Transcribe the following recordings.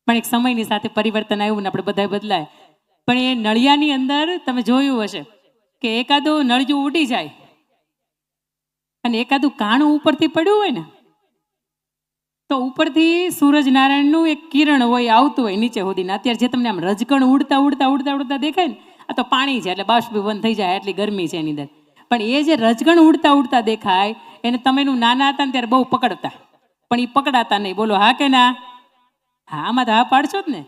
પણ એક સમયની સાથે પરિવર્તન આવ્યું ને આપણે બધા બદલાય. પણ એ નળિયાની અંદર તમે જોયું હશે કે એકાદું નળિયું ઉડી જાય અને એકાદું કાણું ઉપરથી પડ્યું હોય ને તો ઉપરથી સૂરજનારાયણનું એક કિરણ હોય આવતું હોય નીચે સુધીને. અત્યારે જે તમને આમ રજકણ ઉડતા ઉડતા ઉડતા ઉડતા દેખાય ને આ તો પાણી છે, એટલે બાષ્પીભવન થઈ જાય, એટલી ગરમી છે એની અંદર. પણ એ જે રજકણ ઉડતા ઉડતા દેખાય એને તમે એનું નાના હતા ને ત્યારે બહુ પકડતા, પણ એ પકડાતા નહીં. બોલો હા કે ના? હા, આમાં તો હા પાડશો જ ને.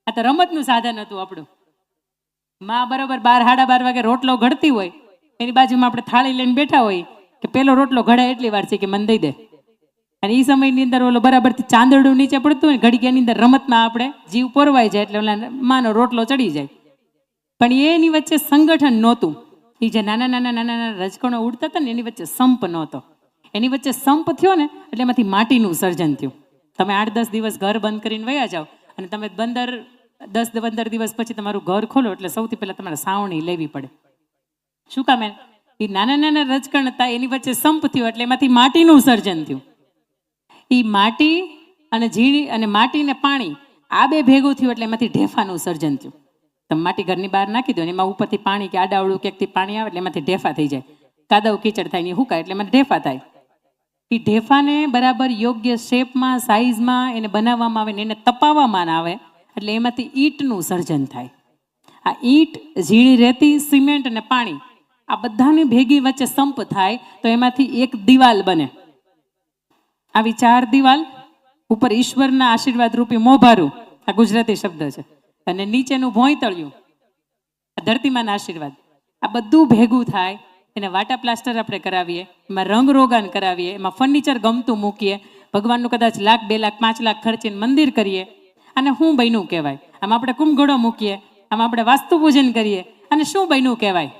આ તો રમતનું સાધન હતું આપણું. માં બરોબર 12-12:30 વાગે રોટલો ઘડતી હોય, એની બાજુમાં આપણે થાળી લઈને બેઠા હોય કે પેલો રોટલો ઘડાય એટલી વાર છે કે મને દઈ દે. અને એ સમયની અંદર ઓલો બરાબરથી ચાંદડું નીચે પડતું હોય ને ઘડીકની અંદર રમતમાં આપણે જીવ પોરવાઈ જાય એટલે ઓલા માનો રોટલો ચડી જાય. પણ એની વચ્ચે સંગઠન નહોતું. એ જે નાના નાના નાના નાના રજકણો ઉડતા હતા ને એની વચ્ચે સંપ નહોતો. એની વચ્ચે સંપ થયો ને એટલે એમાંથી માટીનું સર્જન થયું. તમે 8-10 દિવસ ઘર બંધ કરીને વયા જાઓ અને તમે 10-15 દિવસ પછી તમારું ઘર ખોલો એટલે સૌથી પહેલાં તમારે સાવણી લેવી પડે. શું કામ? એ નાના નાના રજકણ હતા એની વચ્ચે સંપ થયો એટલે એમાંથી માટીનું સર્જન થયું. એ માટી અને ઝીણી અને માટી ને પાણી આ બે ભેગું થયું એટલે એમાંથી ઢેફાનું સર્જન થયું. તમે માટી ઘરની બહાર નાખી દો ને એમાં ઉપરથી પાણી કે આડાવડું ક્યાંકથી પાણી આવે એટલે એમાંથી ઢેફા થઈ જાય. કાદવ કીચડ થાય ને હુકાય એટલે એમાં ઢેફા થાય. એ ઢેફાને બરાબર યોગ્ય શેપમાં સાઇઝમાં એને બનાવવામાં આવે ને એને તપાવવામાં આવે એટલે એમાંથી ઈંટનું સર્જન થાય. આ ઈંટ, ઝીણી રેતી, સિમેન્ટ અને પાણી આ બધાની ભેગી વચ્ચે સંપ થાય તો એમાંથી એક દિવાલ બને. આવી 4 દિવાલ, ઉપર ઈશ્વરના આશીર્વાદ રૂપી મોભારું, આ ગુજરાતી શબ્દ છે, અને નીચેનું ભોંયતળિયું, આ ધરતીમાંના આશીર્વાદ. આ બધું ભેગું થાય એને વાટા પ્લાસ્ટર આપણે કરાવીએ, એમાં રંગ રોગાન કરાવીએ, એમાં ફર્નિચર ગમતું મૂકીએ, ભગવાનનું કદાચ 1 લાખ 2 લાખ 5 લાખ ખર્ચીને મંદિર કરીએ. અને શું બન્યું કહેવાય? આમ આપણે કુંભઘોડો મૂકીએ, આમ આપણે વાસ્તુ પૂજન કરીએ અને શું બન્યું કહેવાય?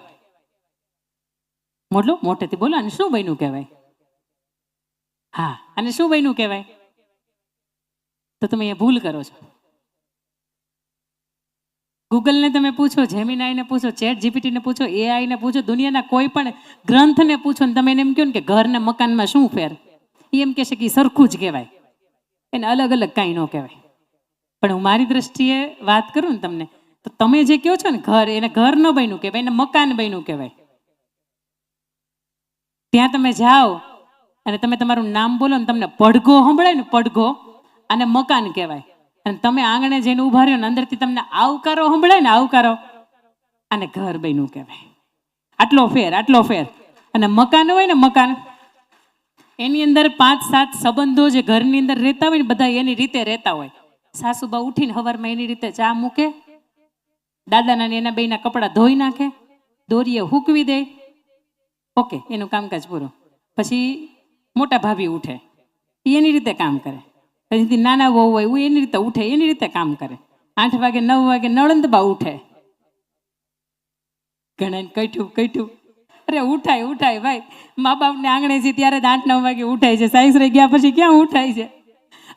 મોટેથી બોલો, અને શું બન્યું કહેવાય? હા, અને શું બન્યું કહેવાય? તો તમે એ ભૂલ કરો છો. ગૂગલને તમે પૂછો, જેમિનાઈને પૂછો, ચેટ જીપીટીને પૂછો, એઆઈને પૂછો, દુનિયાના કોઈ પણ ગ્રંથને પૂછો ને તમે એને એમ કહો ને કે ઘર ને મકાનમાં શું ફેર, એ એમ કહેશે કે સરખું જ કહેવાય, એને અલગ અલગ કાંઈ ન કહેવાય. પણ હું મારી દ્રષ્ટિએ વાત કરું ને તમને, તો તમે જે કહો છો ને ઘર, એને ઘર ન બન્યું કહેવાય, એને મકાન બન્યું કહેવાય. ત્યાં તમે જાઓ અને તમે તમારું નામ બોલો ને તમને પડઘો સંભળાય ને, પડઘો, અને મકાન કહેવાય. અને તમે આંગણે જઈને ઉભા રહ્યો ને અંદરથી તમને આવકારો સંભળાય ને, આવકારો, આને ઘર બન્યું કહેવાય. આટલો ફેર, આટલો ફેર. અને મકાન હોય ને, મકાન, એની અંદર 5-7 સંબંધો જે ઘરની અંદર રહેતા હોય ને બધા એની રીતે રહેતા હોય. સાસુબા ઉઠીને સવારમાં એની રીતે ચા મૂકે, દાદાના એના બેયના કપડાં ધોઈ નાખે, દોરીએ હૂકવી દે, ઓકે, એનું કામકાજ પૂરું. પછી મોટા ભાભી ઉઠે, એની રીતે કામ કરે. પછી નાના વહુ હોય હું એની રીતે ઉઠે, એની રીતે કામ કરે. 8 વાગે 9 વાગે નળંદબા ઉઠે. ઘણા કઈઠું અરે ઉઠાય ઉઠાય ભાઈ, મા બાપને આંગણે છે ત્યારે 8-9 વાગે ઉઠાય છે. સાઈસરે ગયા પછી ક્યાં ઉઠાય છે?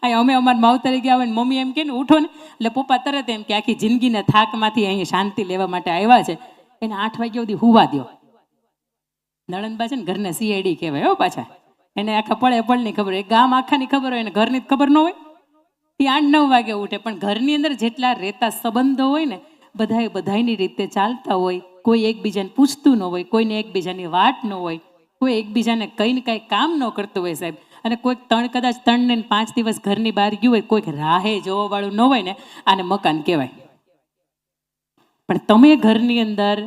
અહીં અમે અમારા માવતરે ગયા હોય ને મમ્મી એમ કે ને ઉઠો ને, એટલે પપ્પા તરત એમ કે આખી જિંદગીના થાકમાંથી અહીં શાંતિ લેવા માટે આવ્યા છે, એને 8 વાગ્યા સુધી હુવા દો. નળંદબા છે ને ઘરના સીઆઈડી કહેવાય હો પાછા. એને આખા પળની ખબર હોય, ગામ આખાની ખબર હોય, એને ઘરની ખબર ન હોય. એ 8-9 વાગે ઉઠે. પણ ઘરની અંદર જેટલા રહેતા સંબંધો હોય ને બધાની રીતે ચાલતા હોય. કોઈ એકબીજાને પૂછતું ન હોય, કોઈને એકબીજાની વાટ ન હોય, કોઈ એકબીજાને કંઈ ને કંઈ કામ ન કરતું હોય સાહેબ. અને કોઈક કદાચ 3 ને 5 દિવસ ઘરની બહાર ગયું હોય, કોઈક રાહે જોવાવાળું ન હોય ને, આને મકાન કહેવાય. પણ તમે ઘરની અંદર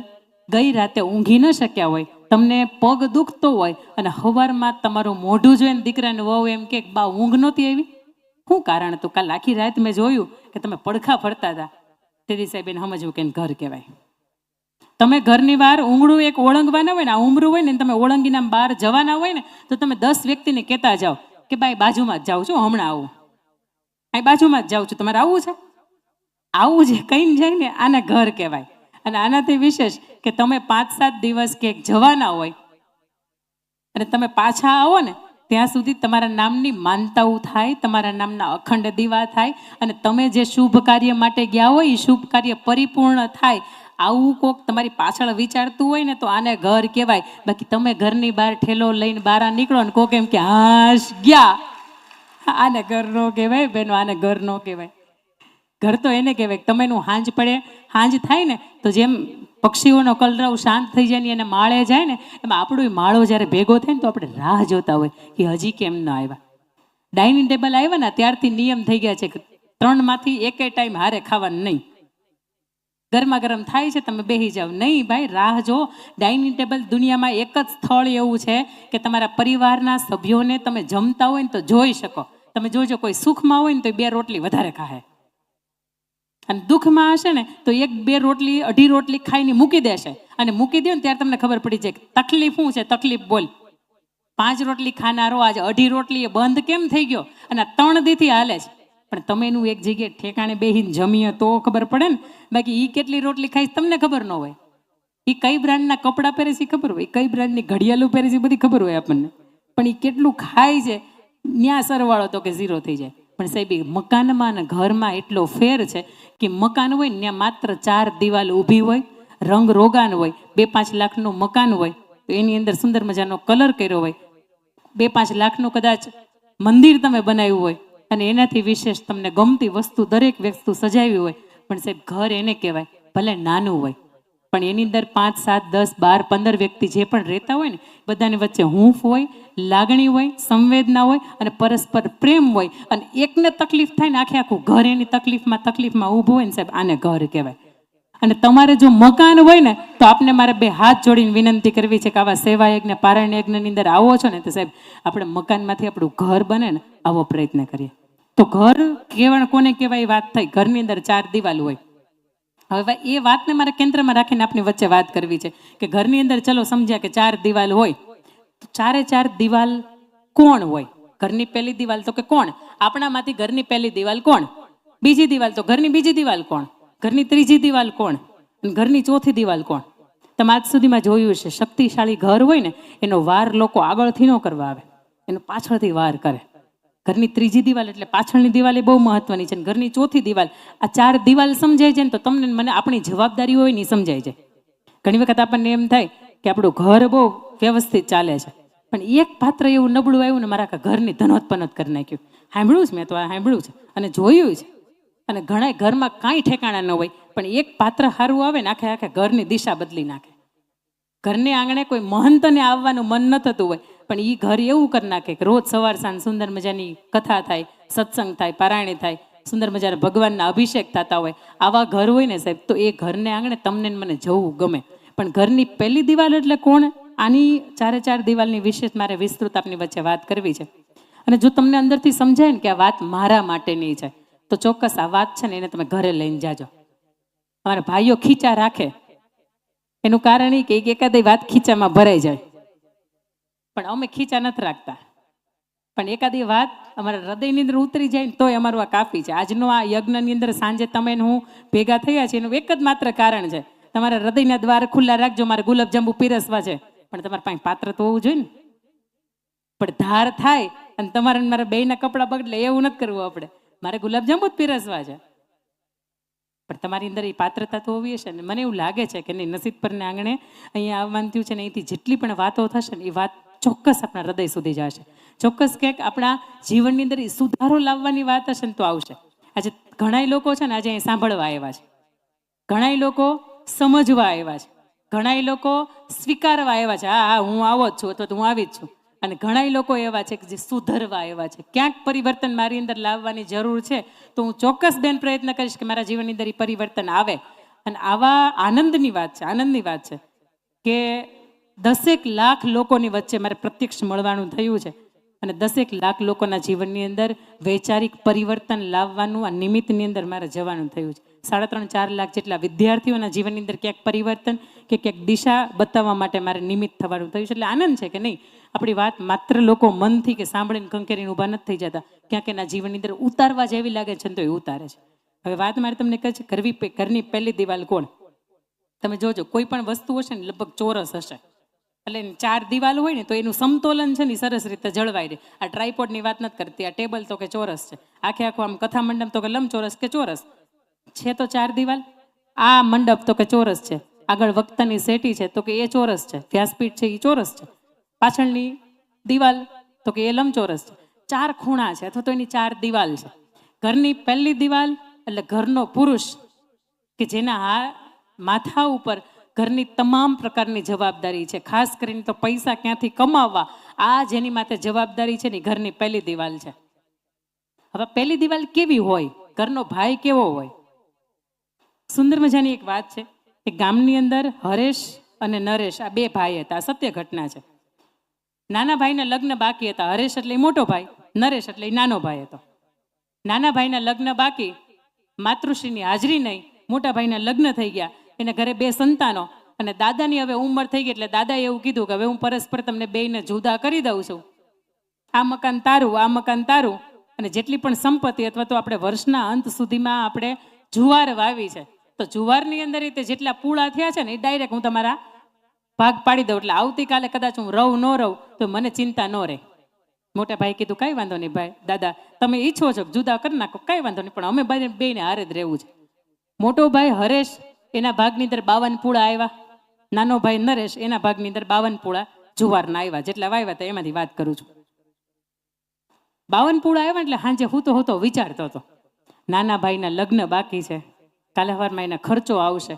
ગઈ રાતે ઊંઘી ન શક્યા હોય, તમને પગ દુખતો હોય અને સવારમાં તમારું મોઢું જોઈને દીકરાને વહુ એમ કે બા ઊંઘ નહોતી આવી, શું કારણ હતું? કાલ આખી રાત મેં જોયું કે તમે પડખા ફરતા હતા. તેથી સાહેબ એને સમજવું કે ઘર કહેવાય. તમે ઘરની બહાર ઊંઘડું એક ઓળંગવાના હોય ને, આ ઉમરું હોય ને, તમે ઓળંગીના બહાર જવાના હોય ને તો તમે 10 વ્યક્તિને કહેતા જાઓ કે ભાઈ બાજુમાં જ જાઉં છું, હમણાં આવું, અહીં બાજુમાં જ જાઉં છું, તમારે આવવું છે? આવું જે કહીને જાય ને આને ઘર કહેવાય. અને આનાથી વિશેષ કે તમે 5-7 દિવસ ક્યાંક જવાના હોય અને તમે પાછા આવો ને ત્યાં સુધી તમારા નામની માનતાઓ થાય, તમારા નામના અખંડ દીવા થાય, અને તમે જે શુભ કાર્ય માટે ગયા હોય એ શુભ કાર્ય પરિપૂર્ણ થાય. આવું કોક તમારી પાછળ વિચારતું હોય ને તો આને ઘર કહેવાય. બાકી તમે ઘરની બહાર ઠેલો લઈને બહાર નીકળો ને કોક એમ કે હાશ ગયા, આને ઘર ન કહેવાય બેનો, આને ઘર ન કહેવાય. ઘર તો એને કહેવાય. તમે એનું હાંજ પડે, હાંજ થાય ને તો જેમ પક્ષીઓનો કલરવ શાંત થઈ જાય ને એને માળે જાય ને, એમાં આપણો માળો જ્યારે ભેગો થાય ને તો આપણે રાહ જોતા હોય કે હજી કેમ ન આવ્યા. ડાઇનિંગ ટેબલ આવ્યા ને ત્યારથી નિયમ થઈ ગયા છે કે 3માંથી એકે ટાઈમ હારે ખાવાનું નહીં. ગરમા ગરમ થાય છે તમે બેસી જાઓ, નહીં ભાઈ રાહ જો. ડાઇનિંગ ટેબલ દુનિયામાં એક જ સ્થળ એવું છે કે તમારા પરિવારના સભ્યોને તમે જમતા હોય ને તો જોઈ શકો. તમે જોજો કોઈ સુખમાં હોય ને તો 2 રોટલી વધારે ખાય, અને દુઃખમાં હશે ને તો 1-2 રોટલી 2.5 રોટલી ખાઈને મૂકી દેશે. અને મૂકી દે ને ત્યારે તમને ખબર પડી જાય તકલીફ શું છે. તકલીફ બોલ. 5 રોટલી ખાનારો આજે 2.5 રોટલી એ બંધ કેમ થઈ ગયો, અને 3 દીથી હાલે છે. પણ તમે એનું એક જગ્યાએ ઠેકાણે બેહીને જમીએ તો ખબર પડે ને. બાકી એ કેટલી રોટલી ખાઈશ તમને ખબર ન હોય. એ કઈ બ્રાન્ડના કપડાં પહેરે છે ખબર હોય, કઈ બ્રાન્ડની ઘડિયાળું પહેરે છે બધી ખબર હોય આપણને, પણ એ કેટલું ખાય છે ન્યા સરવાળો તો કે 0 થઈ જાય. પણ સાહેબ મકાનમાં અને ઘરમાં એટલો ફેર છે કે મકાન હોય ને ત્યાં માત્ર 4 દિવાલ ઊભી હોય, રંગ રોગાન હોય, 2-5 લાખનું મકાન હોય તો એની અંદર સુંદર મજાનો કલર કર્યો હોય, 2-5 લાખનું કદાચ મંદિર તમે બનાવ્યું હોય, અને એનાથી વિશેષ તમને ગમતી વસ્તુ દરેક વસ્તુ સજાવી હોય. પણ સાહેબ ઘર એને કહેવાય ભલે નાનું હોય પણ એની અંદર 5, 7, 10, 12, 15 વ્યક્તિ જે પણ રહેતા હોય ને બધાની વચ્ચે હૂંફ હોય, લાગણી હોય, સંવેદના હોય અને પરસ્પર પ્રેમ હોય. અને એકને તકલીફ થાય ને આખે આખું ઘર એની તકલીફમાં ઊભું હોય ને સાહેબ આને ઘર કહેવાય. અને તમારે જો મકાન હોય ને તો આપને મારે 2 હાથ જોડીને વિનંતી કરવી છે કે આવા સેવા યજ્ઞ, પારાયણ યજ્ઞની અંદર આવો છો ને તો સાહેબ આપણે મકાનમાંથી આપણું ઘર બને ને આવો પ્રયત્ન કરીએ. તો ઘર કોને કહેવાય વાત થઈ. ઘરની અંદર 4 દિવાલ હોય. હવે એ વાતને મારે કેન્દ્રમાં રાખીને આપની વચ્ચે વાત કરવી છે કે ઘરની અંદર ચલો સમજ્યા કે 4 દિવાલ હોય તો 4 દિવાલ કોણ હોય. ઘરની પહેલી દિવાલ તો કે કોણ, આપણામાંથી ઘરની પહેલી દિવાલ કોણ, બીજી દિવાલ તો ઘરની બીજી દિવાલ કોણ, ઘરની ત્રીજી દિવાલ કોણ, અને ઘરની ચોથી દિવાલ કોણ. તમે આજ સુધીમાં જોયું છે શક્તિશાળી ઘર હોય ને એનો વાર લોકો આગળથી ન કરવા આવે, એનો પાછળથી વાર કરે. ઘરની ત્રીજી દિવાલ એટલે પાછળની દિવાલ એ બહુ મહત્વની છે. ઘરની ચોથી દિવાલ, આ 4 દિવાલ સમજાય છે ને તો તમને મને આપણી જવાબદારી હોય ને સમજાય છે. ઘણી વખત આપણને એમ થાય કે આપણું ઘર બહુ વ્યવસ્થિત ચાલે છે પણ એક પાત્ર એવું નબળું આવ્યું ને મારા ઘરની ધનોત્પનત કરી નાખ્યું. સાંભળ્યું છે મેં તો, આ સાંભળ્યું છે અને જોયું છે. અને ઘણા ઘરમાં કાંઈ ઠેકાણા ન હોય પણ એક પાત્ર સારું આવે ને આખે ઘરની દિશા બદલી નાખે. ઘરને આંગણે કોઈ મહંતને આવવાનું મન ન થતું હોય પણ એ ઘર એવું કરી નાખે કે રોજ સવાર સાંજ સુંદર મજાની કથા થાય, સત્સંગ થાય, પારાયણ થાય, સુંદર મજાના ભગવાનના અભિષેક થતા હોય. આવા ઘર હોય ને સાહેબ તો એ ઘરને આંગણે તમને મને જવું ગમે. પણ ઘરની પહેલી દિવાલ એટલે કોણ, આની 4 દિવાલની વિશેષ મારે વિસ્તૃત આપની વચ્ચે વાત કરવી છે. અને જો તમને અંદરથી સમજાય ને કે આ વાત મારા માટેની છે તો ચોક્કસ આ વાત છે ને એને તમે ઘરે લઈને જાજો. અમારા ભાઈઓ ખીચા રાખે એનું કારણ એ કે એકાદી વાત ખીચામાં ભરાઈ જાય, પણ અમે ખીચા નથી રાખતા. પણ એકાદી વાત અમારા હૃદયની અંદર ઉતરી જાય ને તોય અમારું આ કાફી છે. આજનો આ યજ્ઞની અંદર સાંજે તમે હું ભેગા થયા છે એનું એક જ માત્ર કારણ છે, તમારા હૃદયના દ્વાર ખુલ્લા રાખજો, મારે ગુલાબજાંબુ પીરસવા છે. પણ તમારા પાસે પાત્ર તો હોવું જોઈએ ને. પણ ધાર થાય અને તમારે મારા બેયના કપડાં બગડે એવું નથી કરવું આપણે, મારે ગુલાબજાંબુ જ પીરસવા છે. પણ તમારી અંદર એ પાત્રતા તો હોવી હશે ને. મને એવું લાગે છે કે નહીં, નસીબ પરને આંગણે અહીંયા આવવાનું થયું છે ને અહીંથી જેટલી પણ વાતો થશે ને એ વાત ચોક્કસ આપણા હૃદય સુધી જશે. ચોક્કસ ક્યાંક આપણા જીવનની અંદર એ સુધારો લાવવાની વાત હશે ને તો આવશે. આજે ઘણા લોકો છે ને આજે અહીં સાંભળવા આવ્યા છે, ઘણા લોકો સમજવા આવ્યા છે, ઘણા લોકો સ્વીકારવા આવ્યા છે. હા હું આવો જ છું અથવા તો હું આવી જ છું. અને ઘણા લોકો એવા છે કે જે સુધરવા એવા છે. ક્યાંક પરિવર્તન મારી અંદર લાવવાની જરૂર છે તો હું ચોક્કસ બેન પ્રયત્ન કરીશ કે મારા જીવનની અંદર એ પરિવર્તન આવે. અને આવા આનંદની વાત છે કે 10 લાખ લોકોની વચ્ચે મારે પ્રત્યક્ષ મળવાનું થયું છે અને 10 લાખ લોકોના જીવનની અંદર વૈચારિક પરિવર્તન લાવવાનું આ નિમિત્તની અંદર મારે જવાનું થયું છે. 3.5-4 લાખ જેટલા વિદ્યાર્થીઓના જીવનની અંદર ક્યાંક પરિવર્તન કે ક્યાંક દિશા બતાવવા માટે મારે નિમિત્ત થવાનું થયું છે. એટલે આનંદ છે કે નહીં, આપણી વાત માત્ર લોકો મનથી કે સાંભળીને કંકેરીને ઊભા નથી થઈ જતા, ક્યાંક એના જીવનની અંદર ઉતારવા જેવી લાગે છે તો એ ઉતારે છે. હવે વાત મારે તમને કહે છે ઘરની પહેલી દિવાલ કોણ. તમે જોજો કોઈ પણ વસ્તુ હશે ને લગભગ ચોરસ હશે, એટલે 4 દિવાલ હોય ને તો એનું સમતોલન છે ને સરસ રીતે જળવાઈ રહે. આ ટ્રાયપોડની વાત નથી કરતી, આ ટેબલ તો કે ચોરસ છે, આખું આમ કથા મંડપ તો કે લંબચોરસ કે ચોરસ છે તો 4 દિવાલ. આ મંડપ તો કે ચોરસ છે, આગળ વક્તાની સેટી છે તો કે એ ચોરસ છે, વ્યાસપીઠ છે એ ચોરસ છે, પાછળની દિવાલ તો કે એ લંબચોરસ છે. 4 ખૂણા છે અથવા તો એની 4 દિવાલ છે. ઘરની પહેલી દિવાલ એટલે ઘરનો પુરુષ કે જેના માથા ઉપર ઘરની તમામ પ્રકારની જવાબદારી છે, ખાસ કરીને તો પૈસા ક્યાંથી કમાવવા, આ જેની માથે જવાબદારી છે ને ઘરની પહેલી દિવાલ છે. હવે પહેલી દિવાલ કેવી હોય, ઘરનો ભાઈ કેવો હોય? સુંદર મજાની એક વાત છે કે ગામની અંદર હરેશ અને નરેશ આ બે ભાઈ હતા. સત્ય ઘટના છે. નાના ભાઈના લગ્ન બાકી હતા. હરેશ એટલે મોટો ભાઈ, નરેશ એટલે નાનો ભાઈ હતો. નાના ભાઈના લગ્ન બાકી, માતૃશ્રીની હાજરી નહીં, મોટા ભાઈના લગ્ન થઈ ગયા, એને ઘરે 2 સંતાનો, અને દાદાની હવે ઉંમર થઈ ગઈ એટલે દાદાએ એવું કીધું કે હવે હું પરસ્પર તમને બેયને જુદા કરી દઉં છું. આ મકાન તારું, આ મકાન તારું, અને જેટલી પણ સંપત્તિ અથવા તો આપણે વર્ષના અંત સુધીમાં આપણે જુવાર વાવી છે તો જુવારની અંદર તે જેટલા પૂળા થયા છે ને એ ડાયરેક્ટ હું તમારા ભાગ પાડી દઉં, એટલે આવતીકાલે કદાચ હું રહું ન રહું તો મને ચિંતા ન રહે. મોટા ભાઈ કીધું કાંઈ વાંધો નહીં ભાઈ, દાદા તમે ઈચ્છો છો જુદા કરી નાખો, કાંઈ વાંધો નહીં, પણ અમે બેને હારે જ રહેવું છે. મોટો ભાઈ હરેશ એના ભાગની અંદર 52 પૂળા આવ્યા, નાનો ભાઈ નરેશ એના ભાગની અંદર 52 પૂળા જુવારના આવ્યા, જેટલા વાવ્યા હતા એમાંથી વાત કરું છું. 52 પૂળા આવ્યા એટલે સાંજે હું તો વિચારતો હતો, નાના ભાઈના લગ્ન બાકી છે, કાલે સવારમાં એના ખર્ચો આવશે,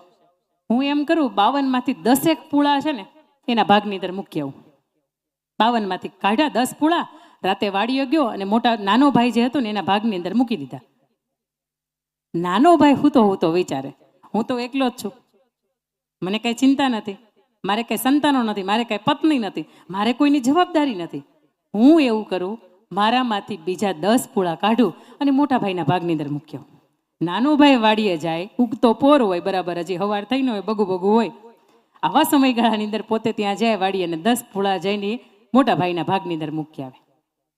હું એમ કરું 52 માંથી 10 પૂળા છે ને એના ભાગની અંદર મૂકી આવું. 52 માંથી કાઢ્યા 10 પૂળા, રાતે વાડીએ ગયો અને નાનો ભાઈ જે હતો ને એના ભાગની અંદર મૂકી દીધા. નાનો ભાઈ હું તો વિચારે, હું તો એકલો જ છું, મને કઈ ચિંતા નથી, મારે કઈ સંતાનો નથી, મારે કઈ પત્ની નથી, મારે કોઈની જવાબદારી નથી. હું એવું કરું, મારામાંથી બીજા 10 પૂળા કાઢું અને મોટા ભાઈના ભાગની અંદર મૂક્યો. નાનો ભાઈ વાડીએ જાય, ઉગતો પોર હોય, બરાબર હજી હવાર થઈને હોય, બગુ હોય, આવા સમયગાળાની અંદર પોતે ત્યાં જાય વાડીએ અને 10 પૂળા જઈને મોટા ભાઈના ભાગની અંદર મૂકી આવે.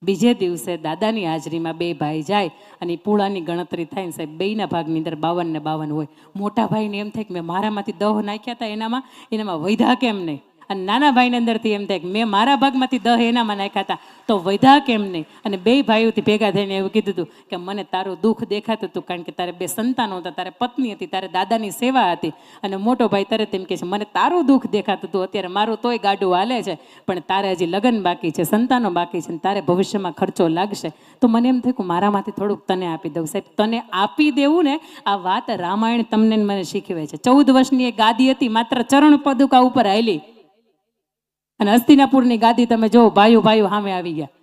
બીજે દિવસે દાદાની હાજરીમાં 2 ભાઈ જાય અને પૂળાની ગણતરી થાય ને સાહેબ બેયના ભાગની અંદર 52 ને 52 હોય. મોટા ભાઈને એમ થાય કે મેં મારામાંથી 10 નાખ્યા હતા એનામાં વૈધા કેમ નહીં, અને નાના ભાઈને અંદરથી એમ થાય કે મેં મારા ભાગમાંથી 10 એનામાં નાખ્યા હતા તો વૈધા કેમ નહીં. અને 2 ભાઈઓથી ભેગા થઈને એવું કીધું હતું કે મને તારું દુઃખ દેખાતું હતું, કારણ કે તારે 2 સંતાનો હતા, તારે પત્ની હતી, તારે દાદાની સેવા હતી, અને મોટો ભાઈ તરત એમ કહે છે મને તારું દુઃખ દેખાતું હતું, અત્યારે મારું તોય ગાડું હાલે છે, પણ તારે હજી લગ્ન બાકી છે, સંતાનો બાકી છે, તારે ભવિષ્યમાં ખર્ચો લાગશે, તો મને એમ થયું કે મારામાંથી થોડુંક તને આપી દઉં. સાહેબ તને આપી દેવું ને, આ વાત રામાયણ તમને મને શીખવે છે. 14 વર્ષની એક ગાદી હતી, માત્ર ચરણ પદુકા ઉપર હાલી, અને હસ્તિનાપુરની ગાદી તમે જો ભાઈઓ સામે આવી ગયા.